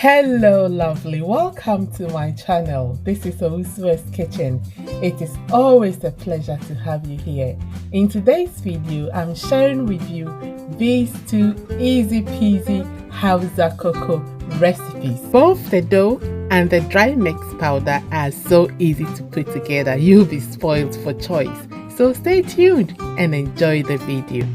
Hello, lovely. Welcome to my channel. This is Owusu's Kitchen. It is always a pleasure to have you here. In today's video, I'm sharing with you these two easy peasy Hausa Koko recipes. Both the dough and the dry mix powder are so easy to put together. You'll be spoiled for choice. So stay tuned and enjoy the video.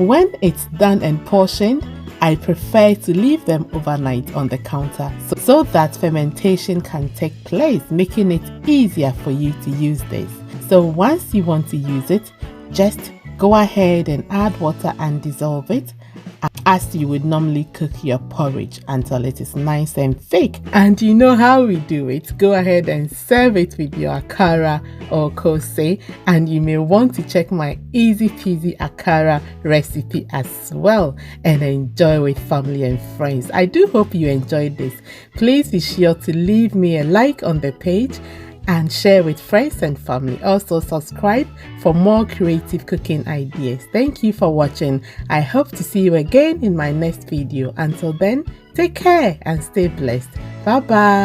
When it's done and portioned, I prefer to leave them overnight on the counter so that fermentation can take place, making it easier for you to use this. So once you want to use it, just go ahead and add water and dissolve it as you would normally cook your porridge until it is nice and thick. And you know how we do it. Go ahead and serve it with your Akaara or koose, and you may want to check my easy peasy Akaara recipe as well and enjoy with family and friends. I do hope you enjoyed this. Please be sure to leave me a like on the page and share with friends and family. Also subscribe for more creative cooking ideas. Thank you for watching. I hope to see you again in my next video. Until then, take care and stay blessed. Bye bye.